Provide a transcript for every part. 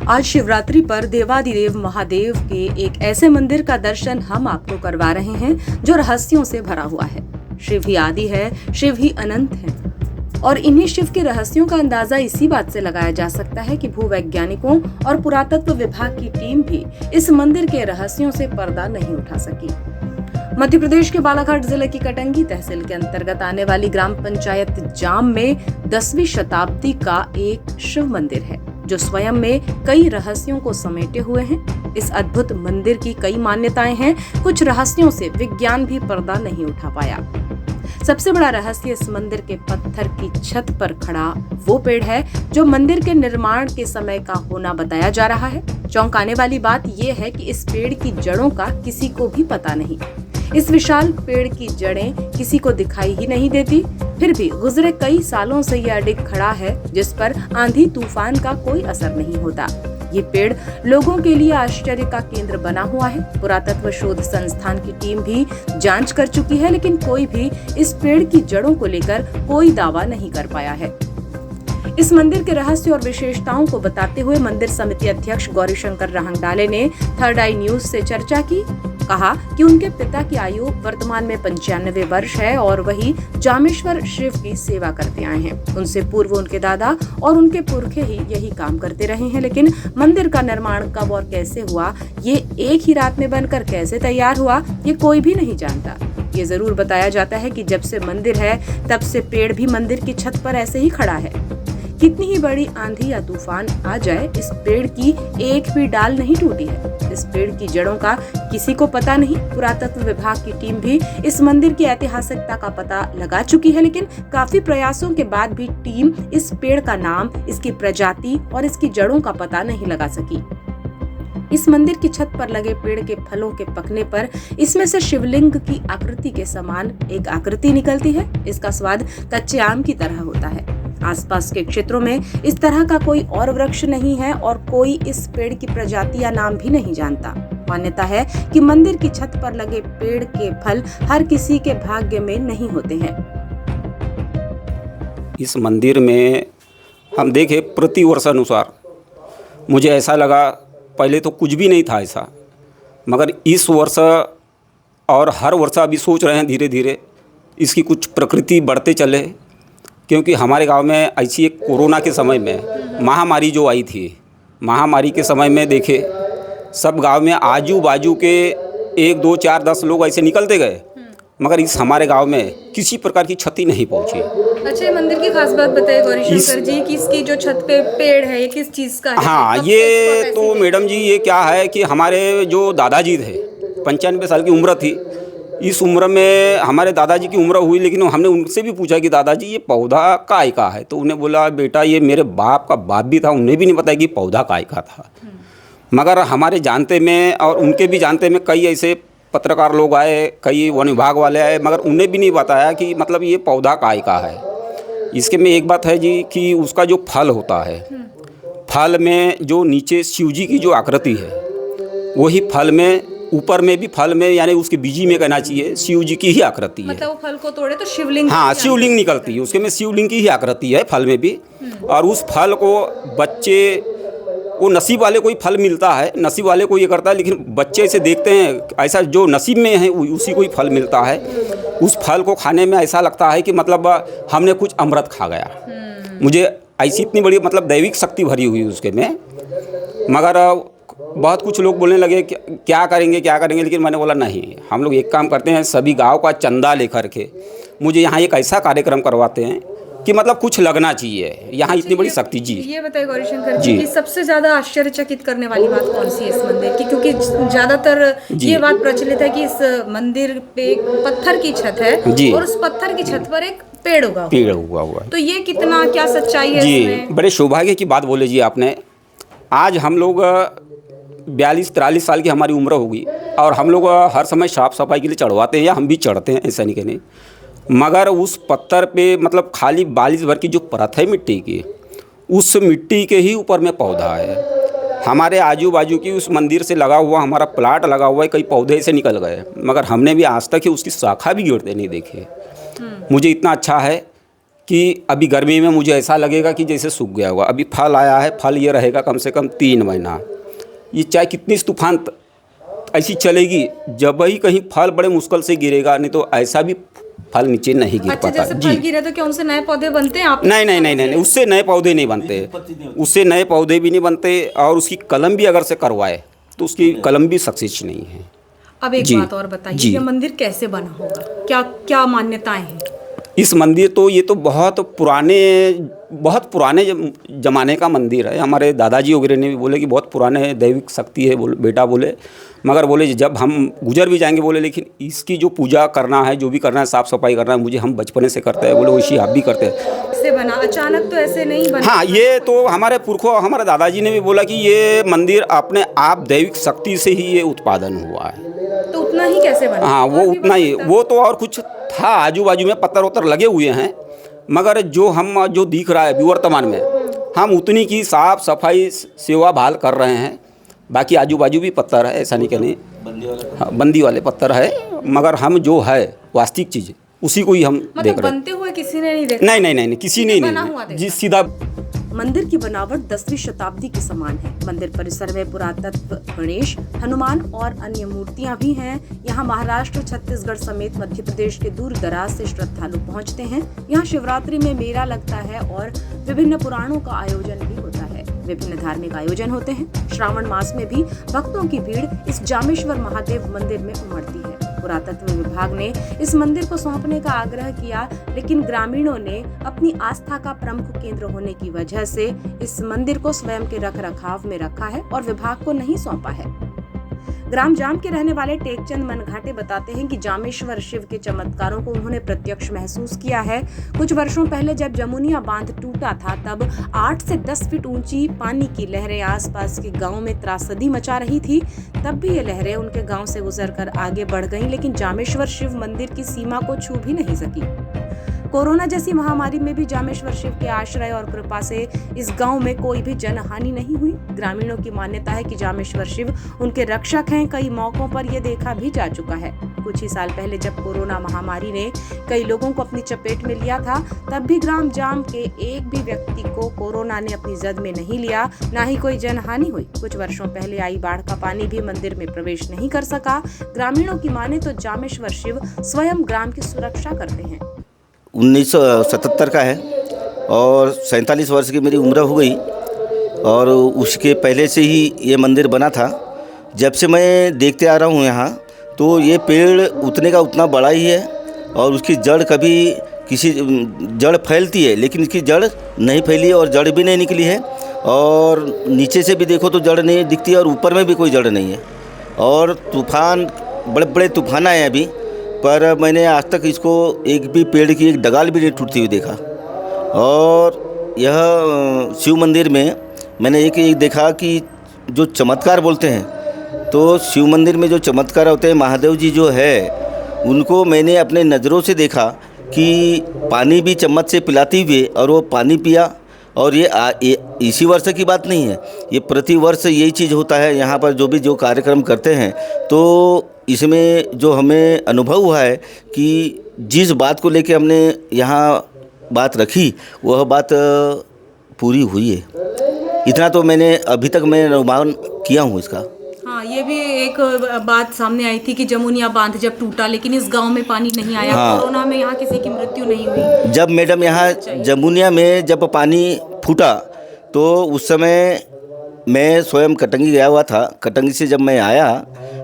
आज शिवरात्रि पर देवादिदेव महादेव के एक ऐसे मंदिर का दर्शन हम आपको करवा रहे हैं जो रहस्यों से भरा हुआ है। शिव ही आदि है, शिव ही अनंत है और इन्हीं शिव के रहस्यों का अंदाजा इसी बात से लगाया जा सकता है कि भूवैज्ञानिकों और पुरातत्व विभाग की टीम भी इस मंदिर के रहस्यों से पर्दा नहीं उठा सकी। मध्य प्रदेश के बालाघाट जिले की कटंगी तहसील के अंतर्गत आने वाली ग्राम पंचायत जाम में 10वीं शताब्दी का एक शिव मंदिर है जो स्वयं में कई रहस्यों को समेटे हुए हैं। इस अद्भुत मंदिर की कई मान्यताएं हैं। कुछ रहस्यों से विज्ञान भी पर्दा नहीं उठा पाया। सबसे बड़ा रहस्य इस मंदिर के पत्थर की छत पर खड़ा वो पेड़ है जो मंदिर के निर्माण के समय का होना बताया जा रहा है। चौंकाने वाली बात यह है कि इस पेड़ की जड़ों का किसी को भी पता नहीं। इस विशाल पेड़ की जड़ें किसी को दिखाई ही नहीं देती, फिर भी गुजरे कई सालों से यह अडिग खड़ा है जिस पर आंधी तूफान का कोई असर नहीं होता। ये पेड़ लोगों के लिए आश्चर्य का केंद्र बना हुआ है। पुरातत्व शोध संस्थान की टीम भी जांच कर चुकी है, लेकिन कोई भी इस पेड़ की जड़ों को लेकर कोई दावा नहीं कर पाया है। इस मंदिर के रहस्य और विशेषताओं को बताते हुए मंदिर समिति अध्यक्ष गौरीशंकर रहंगडाले ने थर्ड आई न्यूज से चर्चा की। कहा कि उनके पिता की आयु वर्तमान में 95 वर्ष है और वही जामेश्वर शिव की सेवा करते आए हैं। उनसे पूर्व उनके दादा और उनके पुरखे ही यही काम करते रहे हैं, लेकिन मंदिर का निर्माण कब और कैसे हुआ, ये एक ही रात में बनकर कैसे तैयार हुआ, ये कोई भी नहीं जानता। ये जरूर बताया जाता है कि जब से मंदिर है तब से पेड़ भी मंदिर की छत पर ऐसे ही खड़ा है। कितनी ही बड़ी आंधी या तूफान आ जाए, इस पेड़ की एक भी डाल नहीं टूटी है। इस पेड़ की जड़ों का किसी को पता नहीं। पुरातत्व विभाग की टीम भी इस मंदिर की ऐतिहासिकता का पता लगा चुकी है, लेकिन काफी प्रयासों के बाद भी टीम इस पेड़ का नाम, इसकी प्रजाति और इसकी जड़ों का पता नहीं लगा सकी। इस मंदिर की छत पर लगे पेड़ के फलों के पकने पर इसमें से शिवलिंग की आकृति के समान एक आकृति निकलती है। इसका स्वाद कच्चे आम की तरह होता है। आसपास के क्षेत्रों में इस तरह का कोई और वृक्ष नहीं है और कोई इस पेड़ की प्रजाति या नाम भी नहीं जानता। मान्यता है कि मंदिर की छत पर लगे पेड़ के फल हर किसी के भाग्य में नहीं होते हैं। इस मंदिर में हम देखे प्रति वर्ष अनुसार मुझे ऐसा लगा, पहले तो कुछ भी नहीं था ऐसा, मगर इस वर्ष और हर वर्ष अभी सोच रहे हैं धीरे धीरे इसकी कुछ प्रकृति बढ़ते चले, क्योंकि हमारे गांव में ऐसी एक कोरोना के समय में महामारी जो आई थी, महामारी के समय में देखे सब गांव में आजू बाजू के 1, 2, 4, 10 लोग ऐसे निकलते गए, मगर इस हमारे गांव में किसी प्रकार की क्षति नहीं पहुंची। अच्छा, मंदिर की खास बात बताइए गौरीशंकर जी कि इसकी जो छत पे पेड़ है ये किस चीज़ का है? हाँ, ये तो मैडम जी ये क्या है कि हमारे जो दादाजी थे 95 साल की उम्र थी। इस उम्र में हमारे दादाजी की उम्र हुई, लेकिन हमने उनसे भी पूछा कि दादाजी ये पौधा काय का है, तो उन्हें बोला बेटा ये मेरे बाप का बाप भी था, उन्हें भी नहीं पता कि पौधा काय का था। मगर हमारे जानते में और उनके भी जानते में कई ऐसे पत्रकार लोग आए, कई वन विभाग वाले आए, मगर उन्हें भी नहीं बताया कि मतलब ये पौधा काय का है। इसके में एक बात है जी कि उसका जो फल होता है, फल में जो नीचे शिव जी की जो आकृति है वही फल में, ऊपर में भी फल में, यानी उसके बीजी में कहना चाहिए शिव जी की ही आकृति है। मतलब वो फल को तोड़े तो शिवलिंग, हाँ शिवलिंग निकलती है, उसके में शिवलिंग की ही आकृति है फल में भी। और उस फल को बच्चे, वो नसीब वाले को ही फल मिलता है, नसीब वाले को ये करता है, लेकिन बच्चे इसे देखते हैं ऐसा जो नसीब में है उसी को ही फल मिलता है। उस फल को खाने में ऐसा लगता है कि मतलब हमने कुछ अमृत खा गया। मुझे ऐसी इतनी बड़ी मतलब दैविक शक्ति भरी हुई उसके में। मगर बहुत कुछ लोग बोलने लगे कि क्या करेंगे क्या करेंगे, लेकिन मैंने बोला नहीं, हम लोग एक काम करते हैं, सभी गांव का चंदा लेकर के मुझे यहाँ एक ऐसा कार्यक्रम करवाते हैं कि मतलब कुछ लगना चाहिए, यहाँ इतनी बड़ी शक्ति। जी ये बताइए गौरीशंकर जी कि सबसे ज़्यादा आश्चर्यचकित करने वाली बात कौन सी है इस मंदिर की? क्योंकि ज़्यादातर ये बात प्रचलित है कि इस मंदिर पे पत्थर की छत है और उस पत्थर की छत पर एक पेड़ हुआ हुआ है। तो ये कितना क्या सच्चाई है जी इसमें? बड़े सौभाग्य की बात बोले जी आपने। आज हम लोग 42-43 साल की हमारी उम्र होगी और हम लोग हर समय साफ सफाई के लिए चढ़वाते हैं, या हम भी चढ़ते हैं, ऐसा नहीं कहने, मगर उस पत्थर पे मतलब खाली 42 भर की जो परत है मिट्टी की, उस मिट्टी के ही ऊपर में पौधा है। हमारे आजू बाजू की उस मंदिर से लगा हुआ हमारा प्लाट लगा हुआ है, कई पौधे से निकल गए, मगर हमने भी आज तक ही उसकी शाखा भी गिरते नहीं देखे। मुझे इतना अच्छा है कि अभी गर्मी में मुझे ऐसा लगेगा कि जैसे सूख गया होगा। अभी फल आया है, फल ये रहेगा कम से कम 3 महीना। ये चाहे कितनी तूफान ऐसी चलेगी, जब ही कहीं फल बड़े मुश्किल से गिरेगा, नहीं तो ऐसा भी फल नीचे नहीं गिर अच्छा, पाता। जैसे फल गिरे तो क्या उनसे नए पौधे बनते हैं? आप नहीं, उससे नए पौधे नहीं बनते, उससे नए पौधे भी नहीं बनते, और उसकी कलम भी अगर से करवाए तो उसकी कलम भी सक्सेस नहीं है। अब एक जी, बात और बताइए, जी। ये मंदिर कैसे बना होगा? क्या क्या मान्यताएं हैं? इस मंदिर तो ये तो बहुत पुराने ज़माने का मंदिर है। हमारे दादाजी वगैरह ने भी बोले कि बहुत पुराने दैविक शक्ति है, बोले बेटा, बोले मगर बोले जब हम गुजर भी जाएंगे, बोले लेकिन इसकी जो पूजा करना है, जो भी करना है, साफ़ सफाई करना है, मुझे हम बचपने से करते हैं, बोले वैसी आप भी करते हैं। इससे बना अचानक तो ऐसे नहीं बना। हाँ, ये तो हमारे पुरखों, हमारे दादाजी ने भी बोला कि ये मंदिर अपने आप दैविक शक्ति से ही ये उत्पादन हुआ है। तो उतना ही कैसे बना? हाँ, वो और भी उतना ही, बन सकता? वो तो और कुछ था, आजू बाजू में पत्थर वत्थर लगे हुए हैं, मगर जो दिख रहा है अभी वर्तमान में, हम उतनी की साफ सफाई सेवा भाल कर रहे हैं। बाकी आजू बाजू भी पत्थर है, ऐसा नहीं कहने, हाँ, बंदी वाले पत्थर है, मगर हम जो है वास्तविक चीज़ उसी को ही हम देख रहे हैं। बनते हुए किसी ने नहीं देखा? नहीं, किसी ने नहीं जी, सीधा। मंदिर की बनावट 10वीं शताब्दी के समान है। मंदिर परिसर में पुरातत्व गणेश, हनुमान और अन्य मूर्तियां भी हैं। यहाँ महाराष्ट्र, छत्तीसगढ़ समेत मध्य प्रदेश के दूर दराज से श्रद्धालु पहुँचते हैं। यहाँ शिवरात्रि में मेला लगता है और विभिन्न पुराणों का आयोजन भी होता है। विभिन्न धार्मिक आयोजन होते हैं। श्रावण मास में भी भक्तों की भीड़ इस जामेश्वर महादेव मंदिर में उमड़ती है। पुरातत्व विभाग ने इस मंदिर को सौंपने का आग्रह किया, लेकिन ग्रामीणों ने अपनी आस्था का प्रमुख केंद्र होने की वजह से इस मंदिर को स्वयं के रख रखाव में रखा है और विभाग को नहीं सौंपा है। ग्राम जाम के रहने वाले टेकचंद मनघाटे बताते हैं कि जामेश्वर शिव के चमत्कारों को उन्होंने प्रत्यक्ष महसूस किया है। कुछ वर्षों पहले जब जमुनिया बांध टूटा था, तब 8 से 10 फीट ऊंची पानी की लहरें आसपास के गांव में त्रासदी मचा रही थी। तब भी ये लहरें उनके गांव से गुजरकर आगे बढ़ गईं, लेकिन जामेश्वर शिव मंदिर की सीमा को छू भी नहीं सकी। कोरोना जैसी महामारी में भी जामेश्वर शिव के आश्रय और कृपा से इस गांव में कोई भी जनहानि नहीं हुई। ग्रामीणों की मान्यता है कि जामेश्वर शिव उनके रक्षक हैं। कई मौकों पर यह देखा भी जा चुका है। कुछ ही साल पहले जब कोरोना महामारी ने कई लोगों को अपनी चपेट में लिया था, तब भी ग्राम जाम के एक भी व्यक्ति को कोरोना ने अपनी जद में नहीं लिया, ना ही कोई जनहानि हुई। कुछ वर्षों पहले आई बाढ़ का पानी भी मंदिर में प्रवेश नहीं कर सका। ग्रामीणों की माने तो जामेश्वर शिव स्वयं ग्राम की सुरक्षा करते हैं। 1977 का है और 47 वर्ष की मेरी उम्र हो गई, और उसके पहले से ही ये मंदिर बना था। जब से मैं देखते आ रहा हूँ यहाँ, तो ये पेड़ उतने का उतना बड़ा ही है, और उसकी जड़ कभी किसी जड़ फैलती है, लेकिन इसकी जड़ नहीं फैली और जड़ भी नहीं निकली है। और नीचे से भी देखो तो जड़ नहीं दिखती है, और ऊपर में भी कोई जड़ नहीं है। और तूफान, बड़े बड़े तूफान आए हैं अभी, पर मैंने आज तक इसको एक भी पेड़ की एक डगाल भी नहीं टूटती हुई देखा। और यह शिव मंदिर में मैंने एक देखा कि जो चमत्कार बोलते हैं, तो शिव मंदिर में जो चमत्कार होते हैं, महादेव जी जो है उनको मैंने अपने नज़रों से देखा कि पानी भी चम्मच से पिलाते हुए, और वो पानी पिया। और ये इसी वर्ष की बात नहीं है, ये प्रति वर्ष यही चीज़ होता है। यहाँ पर जो कार्यक्रम करते हैं, तो इसमें जो हमें अनुभव हुआ है कि जिस बात को लेके हमने यहाँ बात रखी, वह बात पूरी हुई है। इतना तो मैंने अभी तक मैं अनुमान किया हूँ इसका। हाँ, ये भी एक बात सामने आई थी कि जमुनिया बांध जब टूटा, लेकिन इस गांव में पानी नहीं आया। हाँ। कोरोना में यहाँ किसी की मृत्यु नहीं हुई। जब मैडम यहाँ जमुनिया में जब पानी फूटा, तो उस समय मैं स्वयं कटंगी गया हुआ था। कटंगी से जब मैं आया,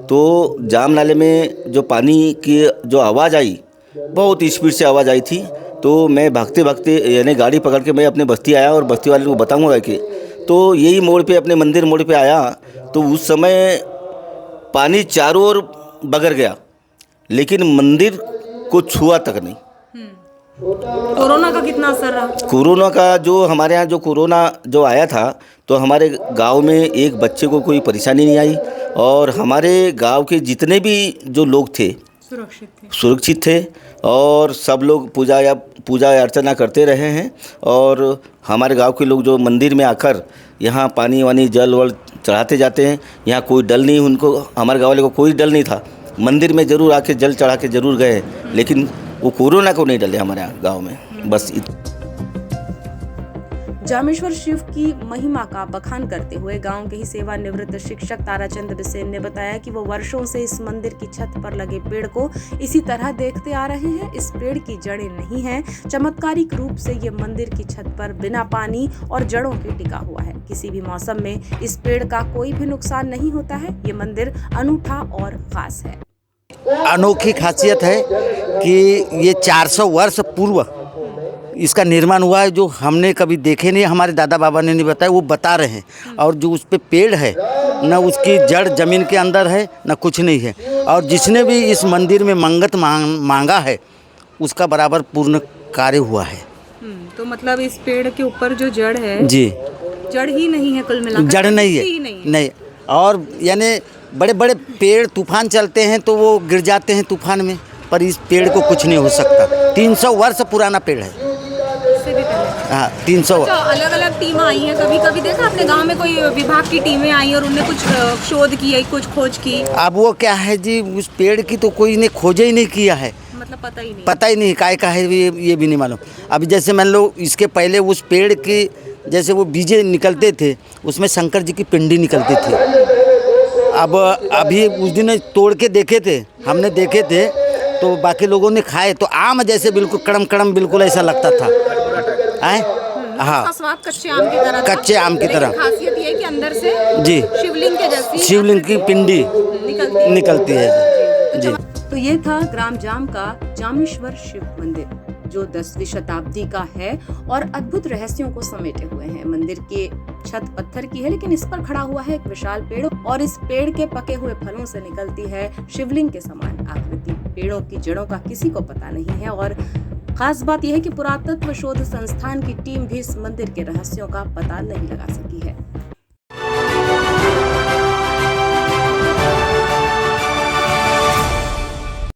तो जाम नाले में जो पानी की जो आवाज़ आई, बहुत स्पीड से आवाज़ आई थी। तो मैं भागते भागते, यानी गाड़ी पकड़ के मैं अपने बस्ती आया, और बस्ती वाले को बताऊँगा कि तो यही मोड़ पे, अपने मंदिर मोड़ पे आया, तो उस समय पानी चारों ओर बगर गया, लेकिन मंदिर को छुआ तक नहीं। कोरोना का कितना असर रहा? कोरोना का जो हमारे यहाँ जो कोरोना जो आया था, तो हमारे गांव में एक बच्चे को कोई परेशानी नहीं आई, और हमारे गांव के जितने भी जो लोग थे सुरक्षित थे, और सब लोग पूजा अर्चना करते रहे हैं। और हमारे गांव के लोग जो मंदिर में आकर यहाँ पानी वानी जल वल चढ़ाते जाते हैं, यहाँ कोई डल नहीं उनको, हमारे गाँव वाले को कोई डल नहीं था। मंदिर में ज़रूर आके जल चढ़ा के ज़रूर गए, लेकिन वो कोरोना को नहीं डले हमारे यहाँ गाँव में, बस। जामेश्वर शिव की महिमा का बखान करते हुए गांव के ही सेवानिवृत्त शिक्षक ताराचंद बिसेन ने बताया कि वो वर्षों से इस मंदिर की छत पर लगे पेड़ को इसी तरह देखते आ रहे हैं। इस पेड़ की जड़ें नहीं हैं। चमत्कारिक रूप से ये मंदिर की छत पर बिना पानी और जड़ों के टिका हुआ है। किसी भी मौसम में इस पेड़ का कोई भी नुकसान नहीं होता है। ये मंदिर अनूठा और खास है। अनोखी खासियत है कि ये 400 वर्ष पूर्व इसका निर्माण हुआ है, जो हमने कभी देखे नहीं, हमारे दादा बाबा ने नहीं बताया, वो बता रहे हैं। और जो उस पे पेड़ है न उसकी जड़ जमीन के अंदर है न कुछ नहीं है। और जिसने भी इस मंदिर में मंगत मांगा है उसका बराबर पूर्ण कार्य हुआ है। तो मतलब इस पेड़ के ऊपर जो जड़ है जी, जड़ ही नहीं है, कुल मिलाकर जड़ नहीं है, नहीं। और यानी बड़े बड़े पेड़ तूफान चलते हैं तो वो गिर जाते हैं तूफान में, पर इस पेड़ को कुछ नहीं हो सकता। 300 वर्ष पुराना पेड़ है। हाँ, 300। अच्छा, अलग अलग टीमें आई हैं, कभी कभी देखा अपने गांव में कोई विभाग की टीमें आई और उन्होंने कुछ शोध की, कुछ खोज की? अब वो क्या है जी, उस पेड़ की तो कोई ने खोज ही नहीं किया है, मतलब पता ही नहीं काय का है ये भी नहीं मालूम। अभी जैसे मान लो इसके पहले उस पेड़ की जैसे वो बीजे निकलते थे उसमें शंकर जी की पिंडी निकलती थी। अब अभी उस दिन तोड़ के देखे थे, हमने देखे थे, तो बाकी लोगों ने खाए तो आम जैसे बिल्कुल कड़म कड़म बिल्कुल ऐसा लगता था। हाँ, स्वाद कच्चे आम की तरह, कच्चे आम की तरह। खासियत ये है कि अंदर से जी शिवलिंग के जैसी शिवलिंग की पिंडी निकलती है जी। तो ये था ग्राम जाम का जामेश्वर शिव मंदिर, जो 10वीं शताब्दी का है और अद्भुत रहस्यों को समेटे हुए हैं। मंदिर के छत पत्थर की है, लेकिन इस पर खड़ा हुआ है एक विशाल पेड़ और इस पेड़ के पके हुए फलों से निकलती है शिवलिंग के समान आकृति। पेड़ों की जड़ों का किसी को पता नहीं है और खास बात यह है कि पुरातत्व शोध संस्थान की टीम भी इस मंदिर के रहस्यों का पता नहीं लगा सकी है।